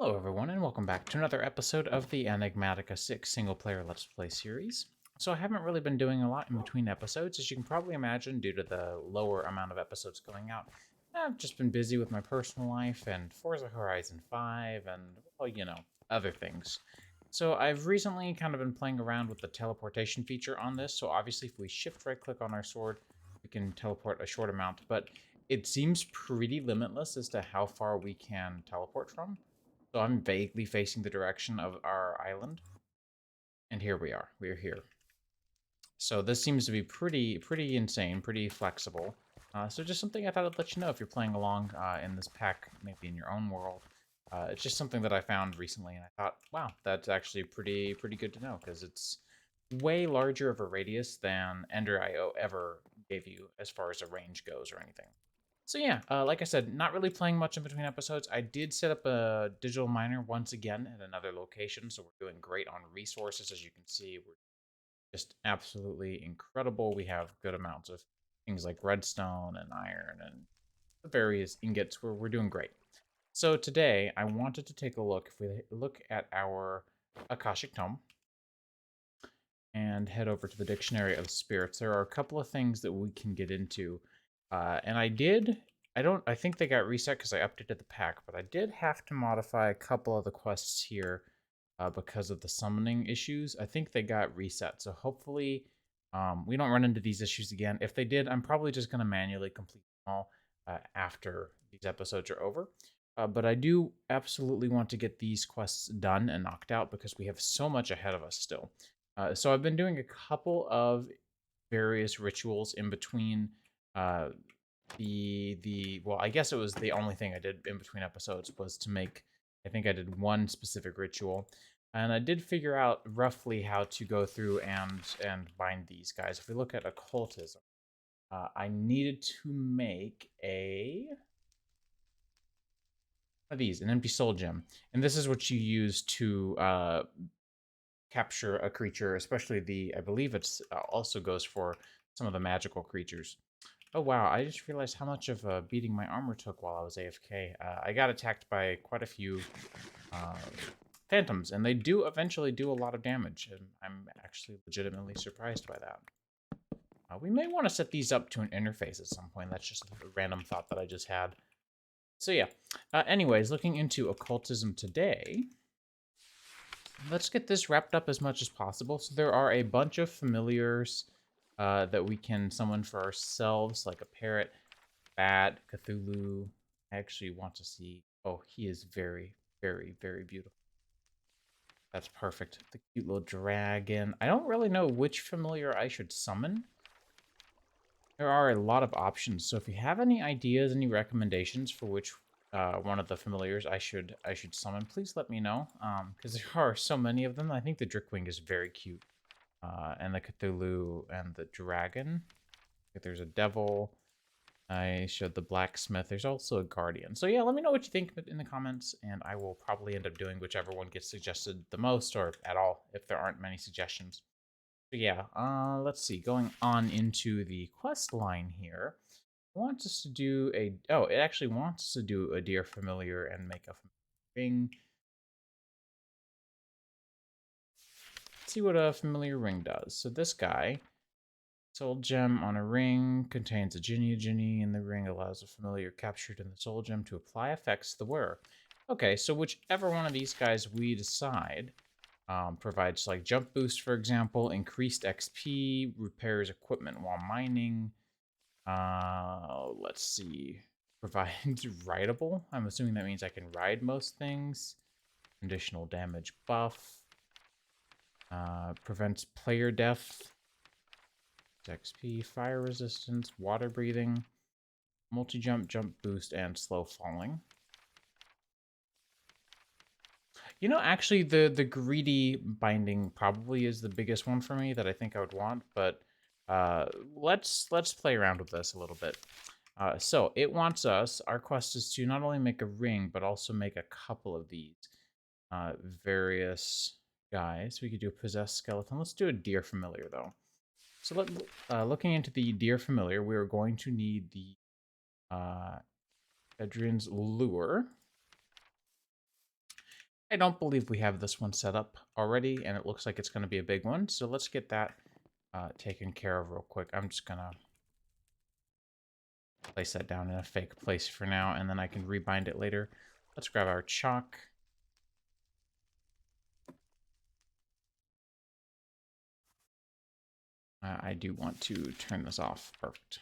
Hello everyone and welcome back to another episode of the Enigmatica 6 single-player Let's Play series. So I haven't really been doing a lot in between episodes, as you can probably imagine due to the lower amount of episodes going out. I've just been busy with my personal life and Forza Horizon 5 and, well, other things. So I've recently kind of been playing around with the teleportation feature on this, so obviously if we shift right-click on our sword, we can teleport a short amount, but it seems pretty limitless as to how far we can teleport from. So I'm vaguely facing the direction of our island. And here we are. We're here. So this seems to be pretty insane, pretty flexible. So just something I thought I'd let you know if you're playing along in this pack, maybe in your own world. It's just something that I found recently, and I thought, wow, that's actually pretty good to know, because it's way larger of a radius than Ender IO ever gave you as far as a range goes or anything. So yeah, like I said, not really playing much in between episodes. I did set up a digital miner once again at another location, so we're doing great on resources. As you can see, we're just absolutely incredible. We have good amounts of things like redstone and iron and the various ingots. We're doing great. So today, I wanted to take a look. If we look at our Akashic Tome and head over to the Dictionary of Spirits, there are a couple of things that we can get into. And I think they got reset because I updated the pack, but I did have to modify a couple of the quests here because of the summoning issues. I think they got reset, so hopefully we don't run into these issues again. If they did, I'm probably just going to manually complete them all after these episodes are over. But I do absolutely want to get these quests done and knocked out because we have so much ahead of us still. So I've been doing a couple of various rituals in between uh, well, I guess it was the only thing I did in between episodes was to make, I think I did one specific ritual, and I did figure out roughly how to go through and bind these guys. If we look at occultism, I needed to make an empty soul gem, and this is what you use to capture a creature, especially I believe it's also goes for some of the magical creatures. Oh wow, I just realized how much of a beating my armor took while I was AFK. I got attacked by quite a few uh, phantoms, and they do eventually do a lot of damage, and I'm actually legitimately surprised by that. We may want to set these up to an interface at some point. That's just a random thought that I just had. So yeah, anyways, looking into occultism today, let's get this wrapped up as much as possible. So there are a bunch of familiars that we can summon for ourselves, like a parrot, bat, Cthulhu. I actually want to see. Oh, he is very beautiful. That's perfect. The cute little dragon. I don't really know which familiar I should summon. There are a lot of options, so if you have any ideas, any recommendations for which one of the familiars I should summon, please let me know. Because there are so many of them. I think the Drickwing is very cute, and the Cthulhu and the dragon. There's a devil. I showed the blacksmith. There's also a guardian. So yeah, let me know what you think in the comments, and I will probably end up doing whichever one gets suggested the most, or at all, if there aren't many suggestions. So yeah, let's see. Going on into the quest line here, it wants us to do it actually wants us to do a dear familiar and make a ring. Let's see what a familiar ring does. So this guy, soul gem on a ring, contains a Ginny, and the ring allows a familiar captured in the soul gem to apply effects to the wearer. Okay, so whichever one of these guys we decide provides like jump boost, for example, increased XP, repairs equipment while mining. Let's see. Provides rideable. I'm assuming that means I can ride most things. Conditional damage buff. Prevents player death. XP, fire resistance, water breathing, multi-jump, jump boost, and slow falling. You know, actually, the greedy binding probably is the biggest one for me that I think I would want, but let's play around with this a little bit. So it wants us, our quest is to not only make a ring, but also make a couple of these various guys. We could do a possessed skeleton. Let's do a deer familiar, though. So looking into the deer familiar, we are going to need the Edrin's Lure. I don't believe we have this one set up already, and it looks like it's going to be a big one. So let's get that taken care of real quick. I'm just going to place that down in a fake place for now, and then I can rebind it later. Let's grab our chalk. I do want to turn this off. Perfect.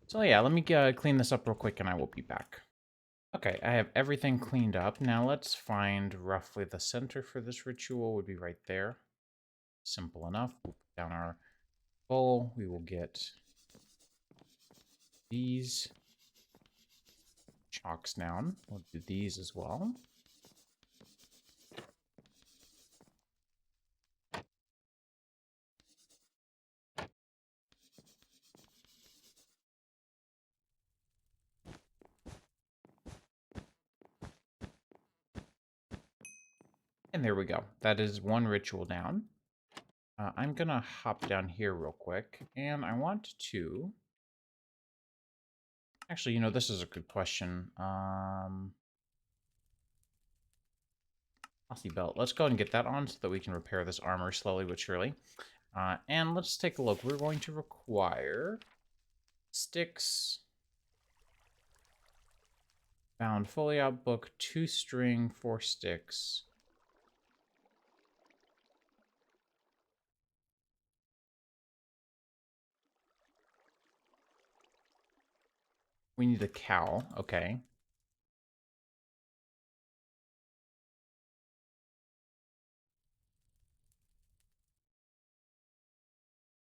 So yeah, let me clean this up real quick, and I will be back. Okay, I have everything cleaned up. Now let's find roughly the center for this ritual would be right there. Simple enough. We'll put down our bowl. We will get these chalks down. We'll do these as well. And there we go. That is one ritual down. I'm going to hop down here real quick, and I want to... Actually, this is a good question. Mossy belt. Let's go ahead and get that on so that we can repair this armor slowly but surely. And let's take a look. We're going to require sticks, bound folio book, 2 string, 4 sticks. We need a cow. Okay.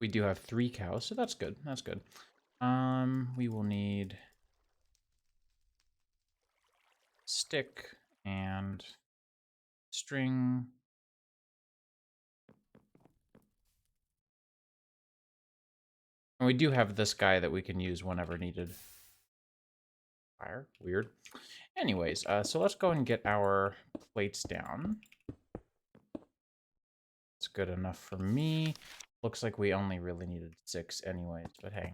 We do have 3 cows, so that's good. That's good. We will need stick and string. And we do have this guy that we can use whenever needed. Fire. Weird. Anyways, so let's go and get our plates down. It's good enough for me. Looks like we only really needed 6 anyways, but hey.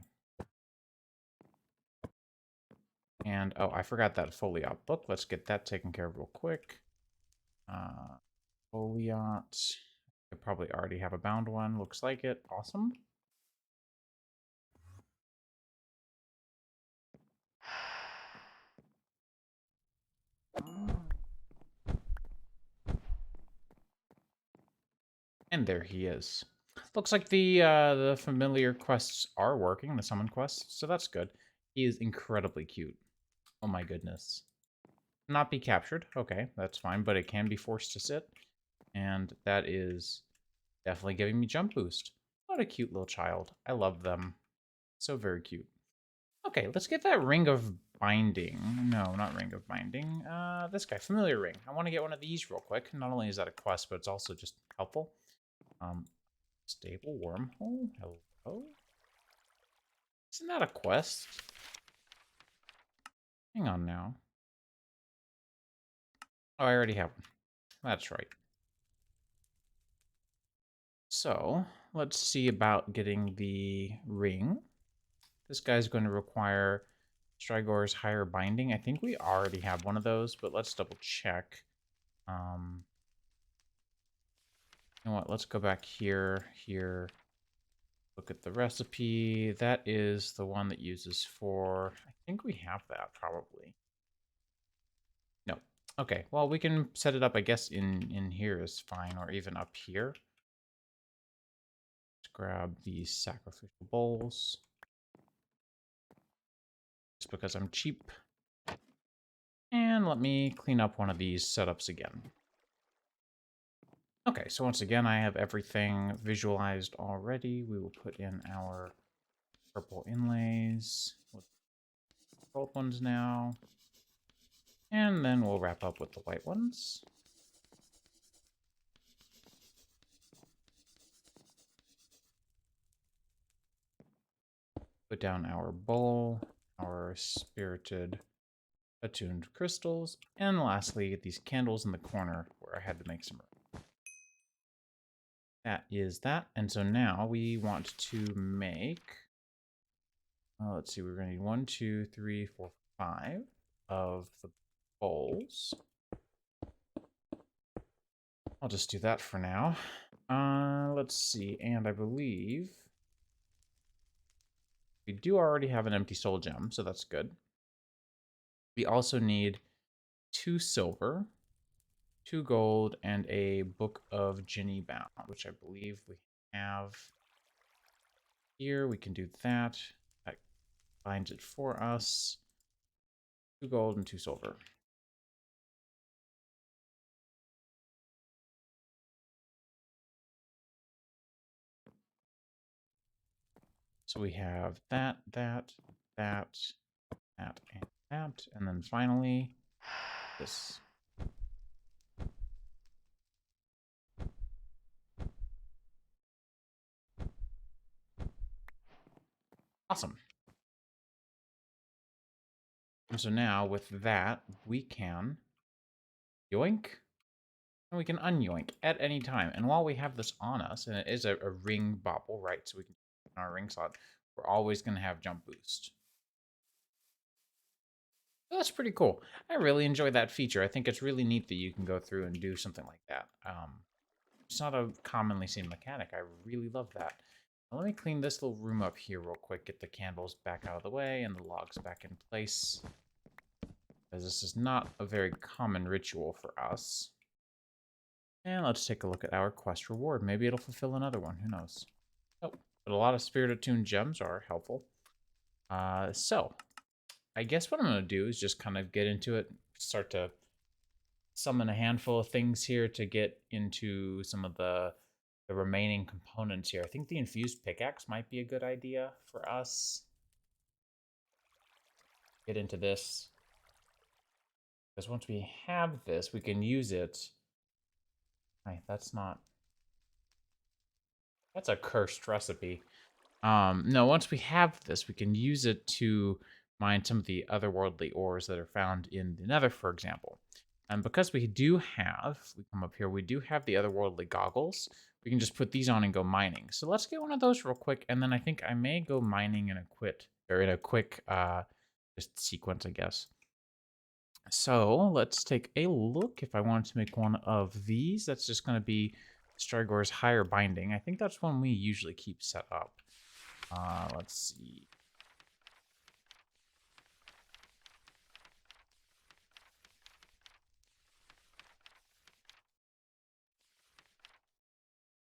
And, oh, I forgot that foliot book. Let's get that taken care of real quick. Foliot. I probably already have a bound one. Looks like it. Awesome. And there he is. Looks like the familiar quests are working, the summon quests, so that's good. He is incredibly cute. Oh my goodness. Not be captured. Okay, that's fine, but it can be forced to sit. And that is definitely giving me jump boost. What a cute little child. I love them. So very cute. Okay, let's get that ring of binding. No, not ring of binding. This guy, familiar ring. I want to get one of these real quick. Not only is that a quest, but it's also just helpful. Stable wormhole. Hello. Isn't that a quest? Hang on now. Oh, I already have one. That's right. So, let's see about getting the ring. This guy's going to require Strigor's higher binding. I think we already have one of those, but let's double check. You know what? Let's go back here. Look at the recipe. That is the one that uses 4. I think we have that, probably. No. Okay, well, we can set it up, I guess, in here is fine, or even up here. Let's grab these sacrificial bowls. Just because I'm cheap. And let me clean up one of these setups again. Okay, so once again, I have everything visualized already. We will put in our purple inlays with gold ones now. And then we'll wrap up with the white ones. Put down our bowl, our spirited attuned crystals, and lastly, these candles in the corner where I had to make some room. That is that. And so now we want to make, let's see, we're going to need 1, 2, 3, 4, 5 of the bowls. I'll just do that for now. Let's see, and I believe we do already have an empty soul gem, so that's good. We also need 2 silver, 2 gold, and a book of Ginny Bound, which I believe we have here. We can do that. That binds it for us. 2 gold and 2 silver. So we have that, and that, and then finally this. Awesome. And so now with that, we can yoink, and we can unyoink at any time. And while we have this on us, and it is a ring bauble, right? So we can put in our ring slot, we're always going to have jump boost. So that's pretty cool. I really enjoy that feature. I think it's really neat that you can go through and do something like that. It's not a commonly seen mechanic. I really love that. Now let me clean this little room up here real quick, get the candles back out of the way and the logs back in place, because this is not a very common ritual for us. And let's take a look at our quest reward. Maybe it'll fulfill another one. Who knows? Oh, but a lot of spirit attuned gems are helpful. So I guess what I'm going to do is just kind of get into it, start to summon a handful of things here to get into some of the remaining components here. I think the infused pickaxe might be a good idea for us. Get into this. Because once we have this, we can use it. Hey, that's not... That's a cursed recipe. No, once we have this, we can use it to mine some of the otherworldly ores that are found in the Nether, for example. And because we do have, if we come up here, we do have the otherworldly goggles. We can just put these on and go mining. So let's get one of those real quick, and then I think I may go mining in a quick just sequence, I guess. So let's take a look. If I wanted to make one of these, that's just going to be Strigor's Higher Binding. I think that's one we usually keep set up. Let's see.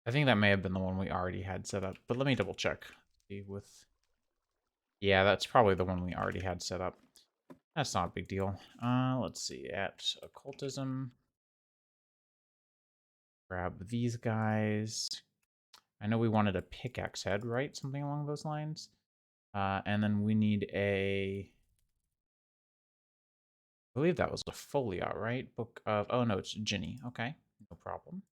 I think that may have been the one we already had set up, but let me double check. Yeah, that's probably the one we already had set up. That's not a big deal. Let's see, at occultism. Grab these guys. I know we wanted a pickaxe head, right? Something along those lines. And then we need I believe that was a folio, right? Book of, oh no, it's Ginny. Okay, no problem.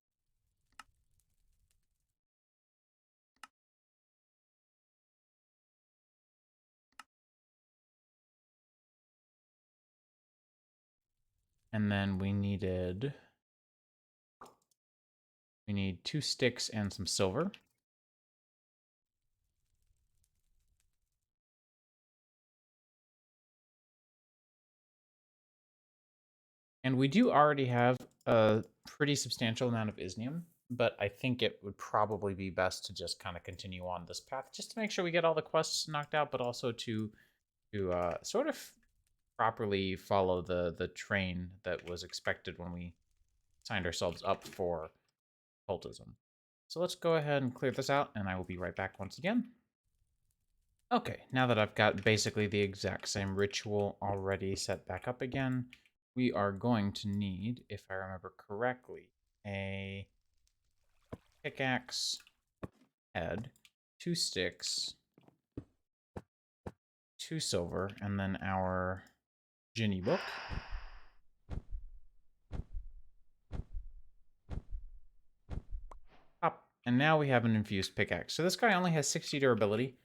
And then we need 2 sticks and some silver. And we do already have a pretty substantial amount of isnium, but I think it would probably be best to just kind of continue on this path, just to make sure we get all the quests knocked out, but also to sort of properly follow the train that was expected when we signed ourselves up for cultism. So let's go ahead and clear this out, and I will be right back once again. Okay, now that I've got basically the exact same ritual already set back up again, we are going to need, if I remember correctly, a pickaxe head, 2 sticks, 2 silver, and then our Ginny book. Up. And now we have an infused pickaxe. So this guy only has 60 durability,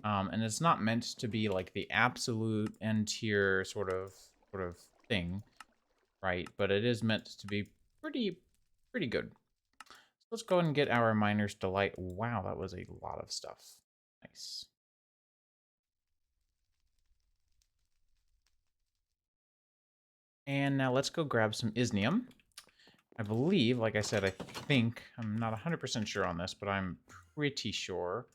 and it's not meant to be like the absolute end tier sort of thing, right? But it is meant to be pretty good. So let's go ahead and get our Miner's Delight. Wow, that was a lot of stuff. Nice. And now let's go grab some isnium. I believe, like I said, I think, I'm not 100% sure on this, but I'm pretty sure.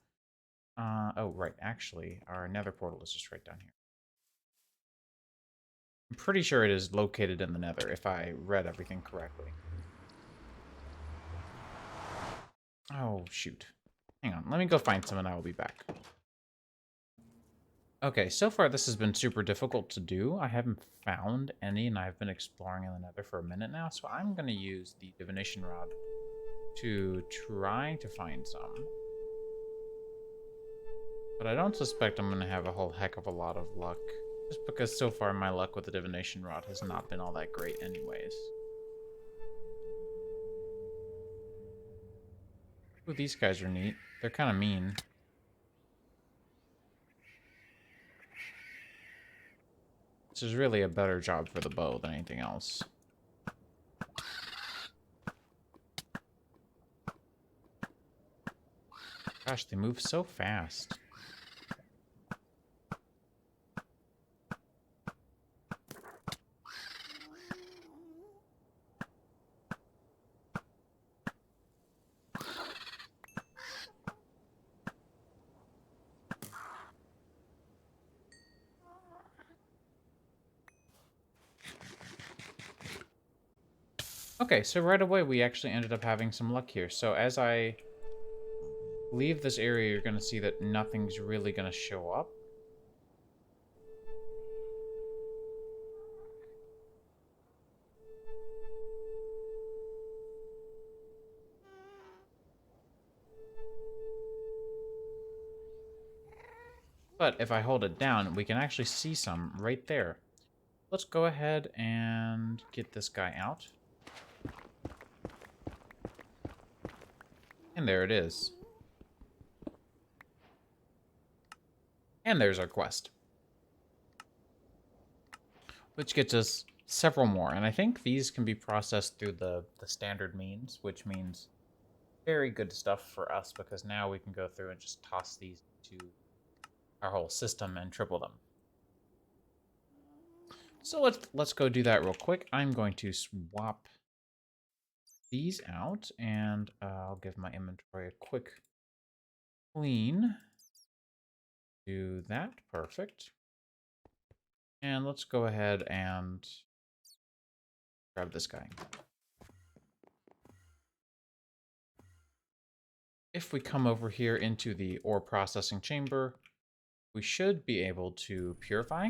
Oh, right, actually, our nether portal is just right down here. I'm pretty sure it is located in the nether, if I read everything correctly. Oh, shoot. Hang on, let me go find some and I will be back. Okay, so far this has been super difficult to do. I haven't found any, and I've been exploring in the nether for a minute now, so I'm going to use the divination rod to try to find some. But I don't suspect I'm going to have a whole heck of a lot of luck, just because so far my luck with the divination rod has not been all that great anyways. Ooh, these guys are neat. They're kind of mean. This is really a better job for the bow than anything else. Gosh, they move so fast. Okay, so right away we actually ended up having some luck here. So as I leave this area, you're going to see that nothing's really going to show up. But if I hold it down, we can actually see some right there. Let's go ahead and get this guy out. And there it is. And there's our quest. Which gets us several more. And I think these can be processed through the standard means, which means very good stuff for us, because now we can go through and just toss these to our whole system and triple them. So let's go do that real quick. I'm going to swap these out, and I'll give my inventory a quick clean. Do that. Perfect. And let's go ahead and grab this guy. If we come over here into the ore processing chamber, we should be able to purify.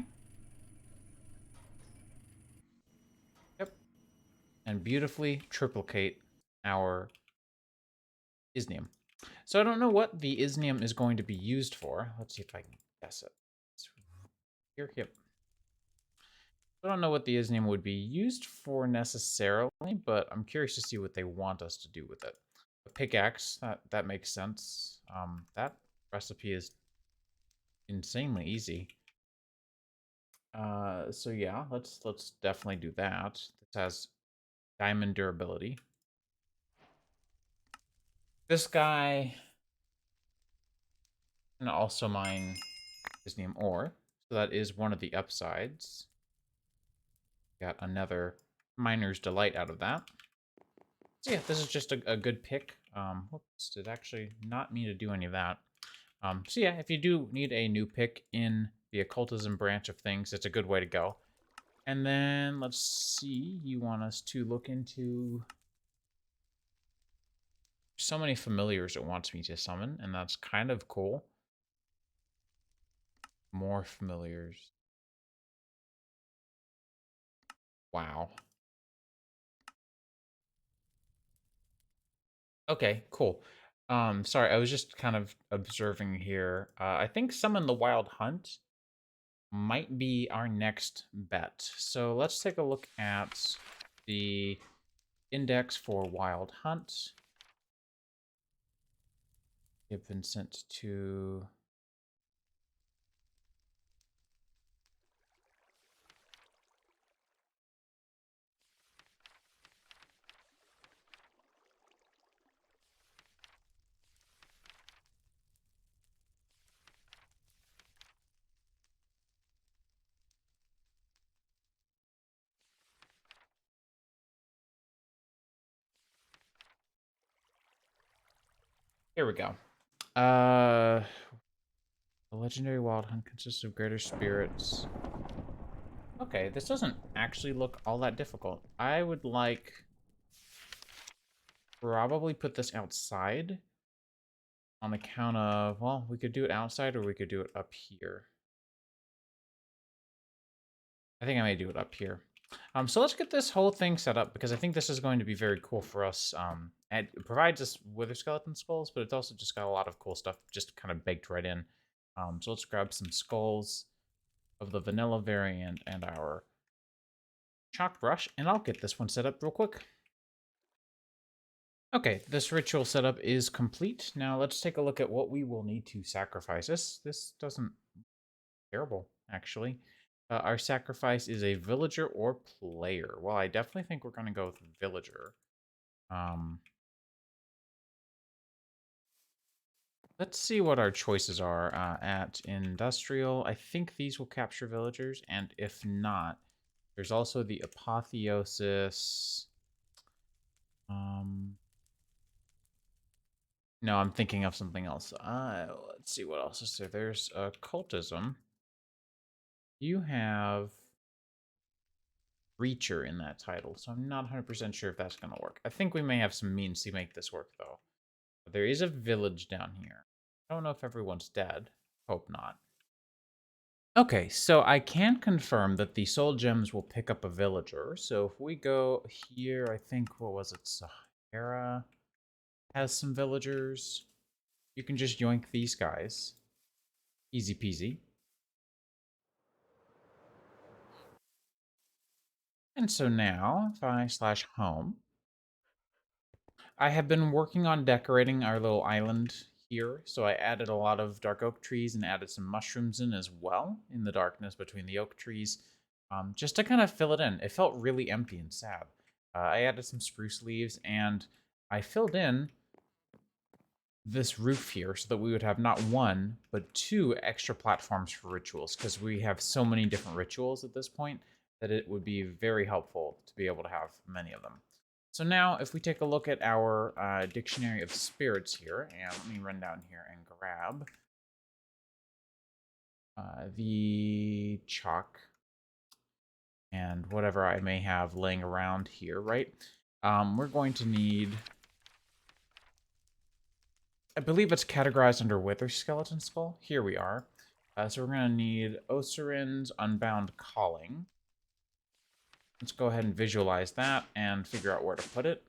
Yep. And beautifully triplicate our isnium. So I don't know what the isnium is going to be used for. Let's see if I can guess it. It's here, yep. I don't know what the isnium would be used for necessarily, but I'm curious to see what they want us to do with it. A pickaxe, that makes sense. That recipe is insanely easy. So yeah, let's definitely do that. This has diamond durability. This guy can also mine isnium ore, so that is one of the upsides. Got another miner's delight out of that. So yeah, this is just a good pick. Whoops, did actually not mean to do any of that. So yeah, if you do need a new pick in the occultism branch of things, it's a good way to go. And then let's see, you want us to look into so many familiars it wants me to summon, and that's kind of cool. More familiars. Wow. Okay, cool. Sorry, I was just kind of observing here. I think Summon the Wild Hunt might be our next bet. So let's take a look at the index for Wild Hunt. It's been sent to... Here we go. The legendary wild hunt consists of greater spirits. Okay, this doesn't actually look all that difficult. I would like probably put this outside on the count of, well, we could do it outside or we could do it up here. I think I may do it up here. So let's get this whole thing set up because I think this is going to be very cool for us. And it provides us wither skeleton skulls, but it's also just got a lot of cool stuff just kind of baked right in. So let's grab some skulls of the vanilla variant and our chalk brush, and I'll get this one set up real quick. Okay, this ritual setup is complete. Now let's take a look at what we will need to sacrifice. This doesn't terrible, actually. Our sacrifice is a villager or player. Well, I definitely think we're going to go with villager. Let's see what our choices are at industrial. I think these will capture villagers, and if not, there's also the apotheosis. No, I'm thinking of something else. Let's see what else is there. There's occultism. You have Reacher in that title, so I'm not 100% sure if that's going to work. I think we may have some means to make this work, though. But there is a village down here. I don't know if everyone's dead. Hope not. Okay, so I can confirm that the soul gems will pick up a villager. So if we go here, I think, what was it? Sahara has some villagers. You can just yoink these guys. Easy peasy. And so now, if I /home, I have been working on decorating our little island here. So I added a lot of dark oak trees and added some mushrooms in as well in the darkness between the oak trees, just to kind of fill it in. It felt really empty and sad. I added some spruce leaves and I filled in this roof here so that we would have not one, but two extra platforms for rituals, because we have so many different rituals at this point that it would be very helpful to be able to have many of them. So now, if we take a look at our Dictionary of Spirits here, and let me run down here and grab the chalk and whatever I may have laying around here, right? We're going to need, I believe it's categorized under Wither Skeleton Skull. Here we are. So we're going to need Osirin's Unbound Calling. Let's go ahead and visualize that and figure out where to put it.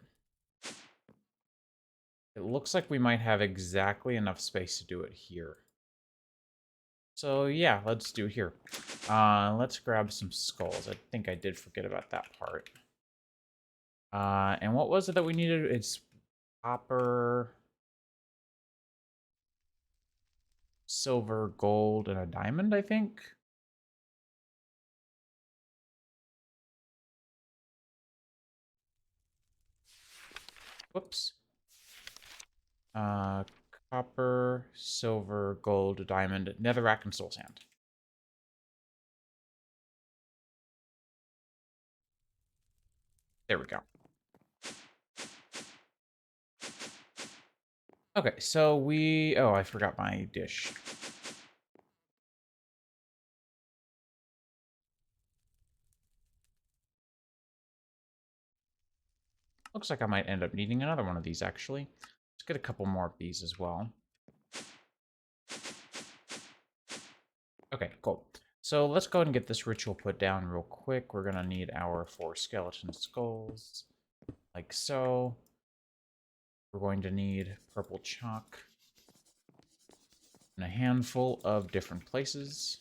It looks like we might have exactly enough space to do it here. So yeah, let's do it here. Let's grab some skulls. I think I did forget about that part. And what was it that we needed? It's copper, silver, gold, and a diamond, I think. Whoops. Copper, silver, gold, diamond, netherrack, and soul sand. There we go. Okay, so we... Oh, I forgot my dish. Looks like I might end up needing another one of these, actually. Let's get a couple more of these as well. Okay, cool. So let's go ahead and get this ritual put down real quick. We're going to need our 4 skeleton skulls, like so. We're going to need purple chalk in a handful of different places.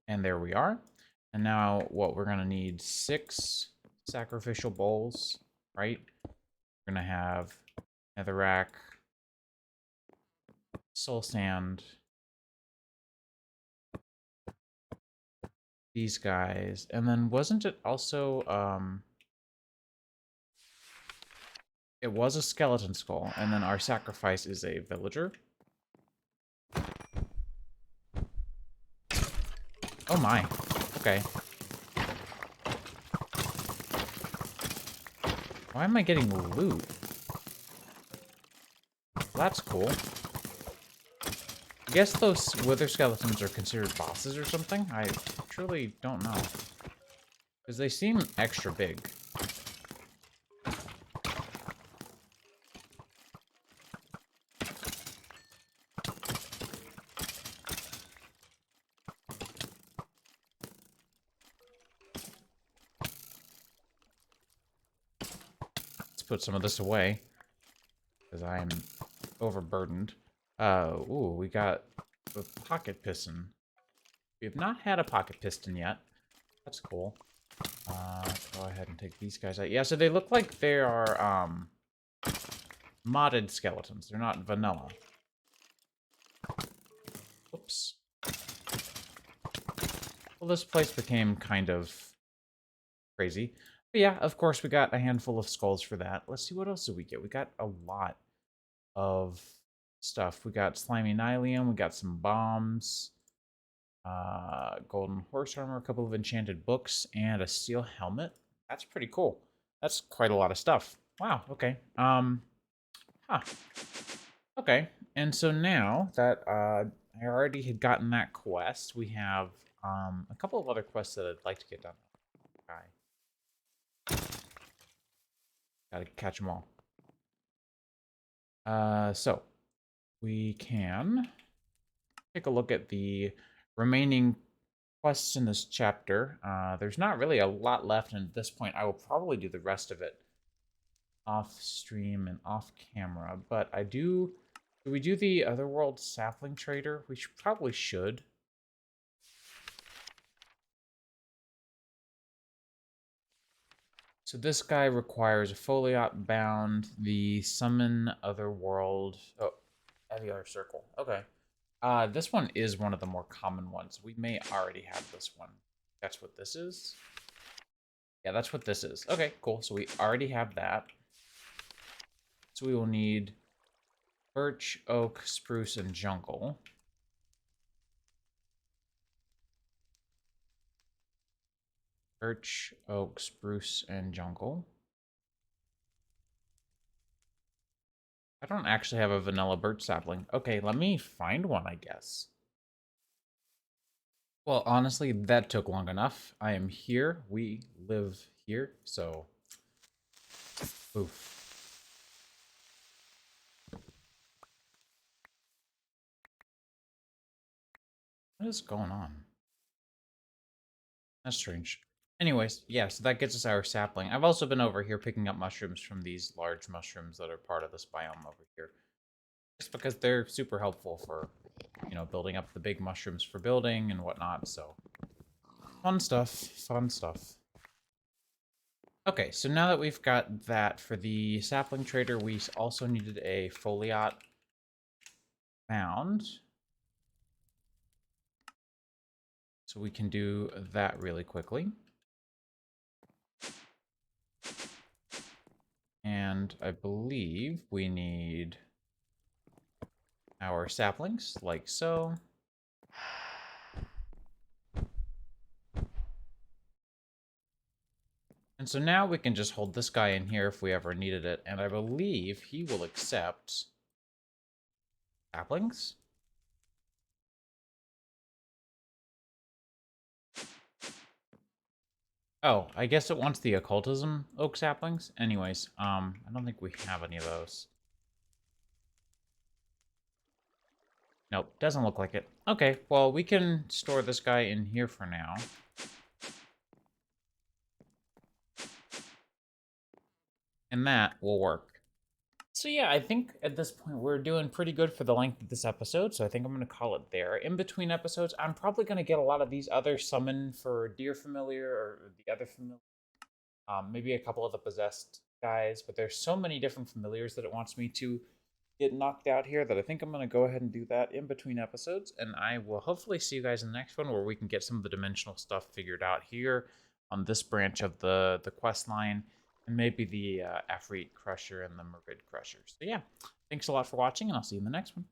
And there we are. And now what we're going to need 6 sacrificial bowls, right? We're going to have netherrack, soul sand, these guys, and then wasn't it also, it was a skeleton skull, and then our sacrifice is a villager. Oh my. Okay. Why am I getting loot? That's cool. I guess those wither skeletons are considered bosses or something? I truly don't know. Because they seem extra big. Let's put some of this away. Because I'm overburdened. Ooh, we got a pocket piston. We have not had a pocket piston yet. That's cool. Go ahead and take these guys out. Yeah, so they look like they are, modded skeletons. They're not vanilla. Oops. Well, this place became kind of crazy. But yeah, of course, we got a handful of skulls for that. Let's see, what else did we get? We got a lot of stuff. We got slimy nylium, we got some bombs, golden horse armor, a couple of enchanted books, and a steel helmet. That's pretty cool. That's quite a lot of stuff. Wow, okay. Huh. Okay, and so now that I already had gotten that quest, we have a couple of other quests that I'd like to get done. Okay. Gotta catch them all. So we can take a look at the remaining quests in this chapter. There's not really a lot left, and at this point, I will probably do the rest of it off stream and off camera. But I do. Do we do the Otherworld Sapling Trader? We probably should. So this guy requires a foliot bound, the summon Otherworld. Oh, Aviar Circle. Okay. This one is one of the more common ones. We may already have this one. That's what this is? Yeah, that's what this is. Okay, cool. So we already have that. So we will need birch, oak, spruce, and jungle. Birch, oak, spruce, and jungle. I don't actually have a vanilla birch sapling. Okay, let me find one, I guess. Well, honestly, that took long enough. I am here. We live here, so... Oof. What is going on? That's strange. Anyways, yeah, so that gets us our sapling. I've also been over here picking up mushrooms from these large mushrooms that are part of this biome over here. Just because they're super helpful for, you know, building up the big mushrooms for building and whatnot, so... Fun stuff. Fun stuff. Okay, so now that we've got that for the sapling trader, we also needed a foliot mound. So we can do that really quickly. And I believe we need our saplings, like so. And so now we can just hold this guy in here if we ever needed it. And I believe he will accept saplings. Oh, I guess it wants the occultism oak saplings. Anyways, I don't think we have any of those. Nope, doesn't look like it. Okay, well, we can store this guy in here for now. And that will work. So yeah, I think at this point we're doing pretty good for the length of this episode, so I think I'm going to call it there. In between episodes, I'm probably going to get a lot of these other summon for Deer Familiar or the other familiar. Maybe a couple of the possessed guys, but there's so many different familiars that it wants me to get knocked out here that I think I'm going to go ahead and do that in between episodes, and I will hopefully see you guys in the next one where we can get some of the dimensional stuff figured out here on this branch of the quest line, and maybe the Afreet Crusher and the Mervid Crusher. So yeah, thanks a lot for watching, and I'll see you in the next one.